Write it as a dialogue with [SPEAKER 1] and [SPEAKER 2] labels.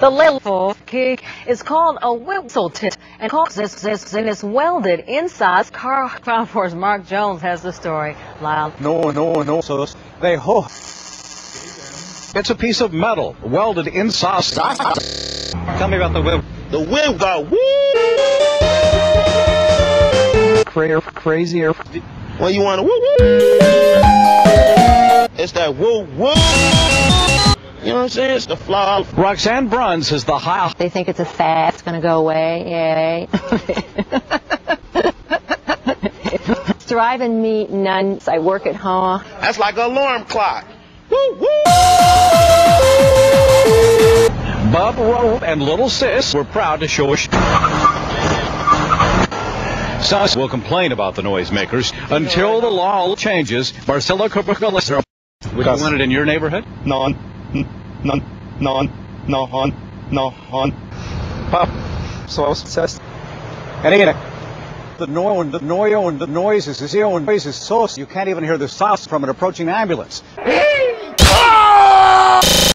[SPEAKER 1] The little kick is called a whistle tip and it's welded inside. CARBRERA's Mark Jones has the story. Loud.
[SPEAKER 2] No, so they it's a piece of metal welded inside. Tell me about the whip.
[SPEAKER 3] The whip got woo!
[SPEAKER 2] Crazier.
[SPEAKER 3] Well, you want to woo woo? It's that woo woo. You know what I'm saying? It's the fly.
[SPEAKER 2] ROXANNE BRUNS is the high.
[SPEAKER 1] They think it's a fad. It's going to go away. Yay. It's driving me nuts. I work at home.
[SPEAKER 3] That's like an alarm clock. Woo woo.
[SPEAKER 2] Bub, Roll, and Little Sis were proud to show us. Sus will complain about the noisemakers until the law changes. MARCELLO, would you want it in your neighborhood?
[SPEAKER 3] Non.
[SPEAKER 2] Pop. So says. And again, the noise is so you can't even hear the sauce from an approaching ambulance.